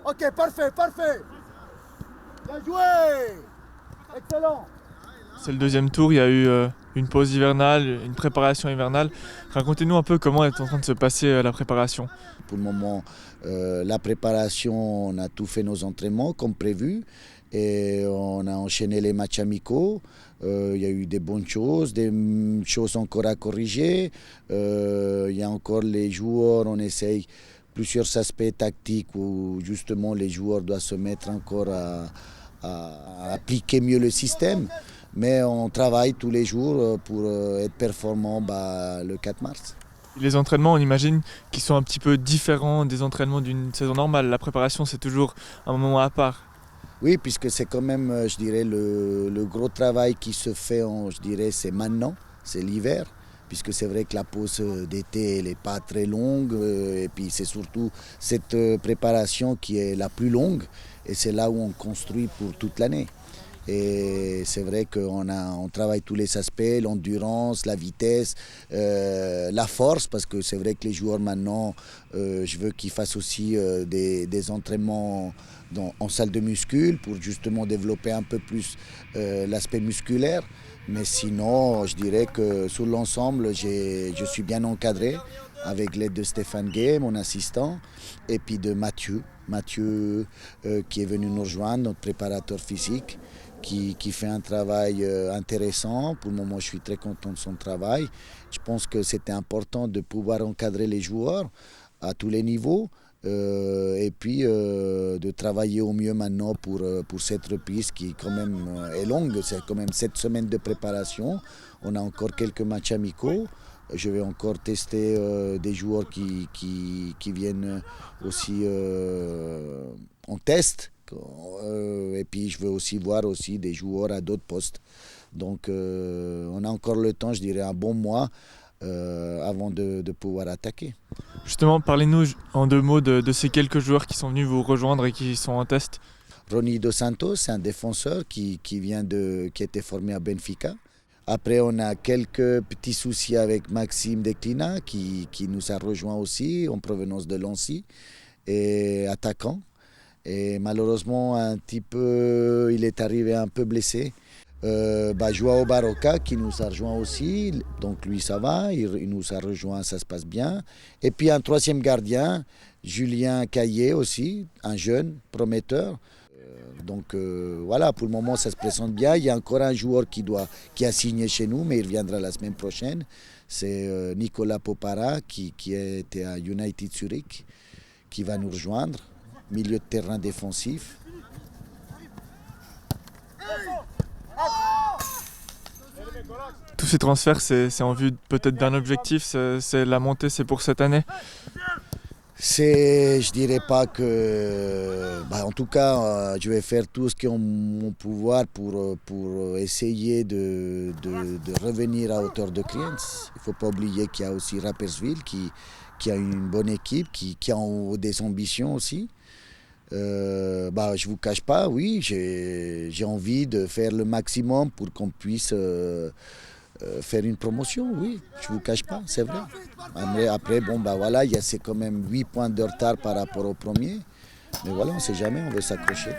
Ok, parfait, parfait. Bien joué. Excellent. C'est le deuxième tour, il y a eu une pause hivernale, une préparation hivernale. Racontez-nous un peu comment est en train de se passer la préparation. Pour le moment, la préparation, on a tout fait nos entraînements comme prévu et on a enchaîné les matchs amicaux. Il y a eu des bonnes choses, des choses encore à corriger. Il y a encore les joueurs, on essaye plusieurs aspects tactiques où justement les joueurs doivent se mettre encore à appliquer mieux le système. Mais on travaille tous les jours pour être performant le 4 mars. Les entraînements, on imagine qu'ils sont un petit peu différents des entraînements d'une saison normale. La préparation, c'est toujours un moment à part. Oui, puisque c'est quand même, je dirais, le gros travail qui se fait, je dirais, c'est maintenant, c'est l'hiver, puisque c'est vrai que la pause d'été, elle n'est pas très longue, et puis c'est surtout cette préparation qui est la plus longue, et c'est là où on construit pour toute l'année. Et c'est vrai qu'on travaille tous les aspects, l'endurance, la vitesse, la force, parce que c'est vrai que les joueurs maintenant, je veux qu'ils fassent aussi des entraînements en salle de muscule pour justement développer un peu plus l'aspect musculaire. Mais sinon, je dirais que sur l'ensemble, je suis bien encadré avec l'aide de Stéphane Gay, mon assistant, et puis de Mathieu. Mathieu qui est venu nous rejoindre, notre préparateur physique, qui fait un travail intéressant. Pour le moment, je suis très content de son travail. Je pense que c'était important de pouvoir encadrer les joueurs à tous les niveaux et puis de travailler au mieux maintenant pour cette reprise qui quand même est longue. C'est quand même 7 semaines de préparation. On a encore quelques matchs amicaux. Je vais encore tester des joueurs qui viennent aussi en test. Et puis je veux aussi voir aussi des joueurs à d'autres postes. Donc on a encore le temps, je dirais un bon mois avant de pouvoir attaquer. Justement, parlez-nous en 2 mots de ces quelques joueurs qui sont venus vous rejoindre et qui sont en test. Ronny Dos Santos, c'est un défenseur qui a été formé à Benfica. Après, on a quelques petits soucis avec Maxime Declina qui nous a rejoint aussi en provenance de Lancy, et attaquant. Et malheureusement, il est arrivé un peu blessé. Joao Barroca qui nous a rejoint aussi, donc lui ça va, il nous a rejoint, ça se passe bien. Et puis un troisième gardien, Julien Caillé aussi, un jeune prometteur. Donc voilà, pour le moment ça se présente bien. Il y a encore un joueur qui a signé chez nous, mais il reviendra la semaine prochaine. C'est Nicolas Popara qui était à United Zurich, qui va nous rejoindre, milieu de terrain défensif. Tous ces transferts, c'est en vue peut-être d'un objectif, c'est la montée, c'est pour cette année. Je dirais pas que... en tout cas, je vais faire tout ce qui est en mon pouvoir pour essayer de revenir à hauteur de Kriens. Il ne faut pas oublier qu'il y a aussi Rapperswil qui a une bonne équipe, qui a des ambitions aussi. Je ne vous cache pas, oui, j'ai envie de faire le maximum pour qu'on puisse faire une promotion, oui, je ne vous cache pas, c'est vrai. Après, c'est quand même 8 points de retard par rapport au premier. Mais voilà, on ne sait jamais, on veut s'accrocher.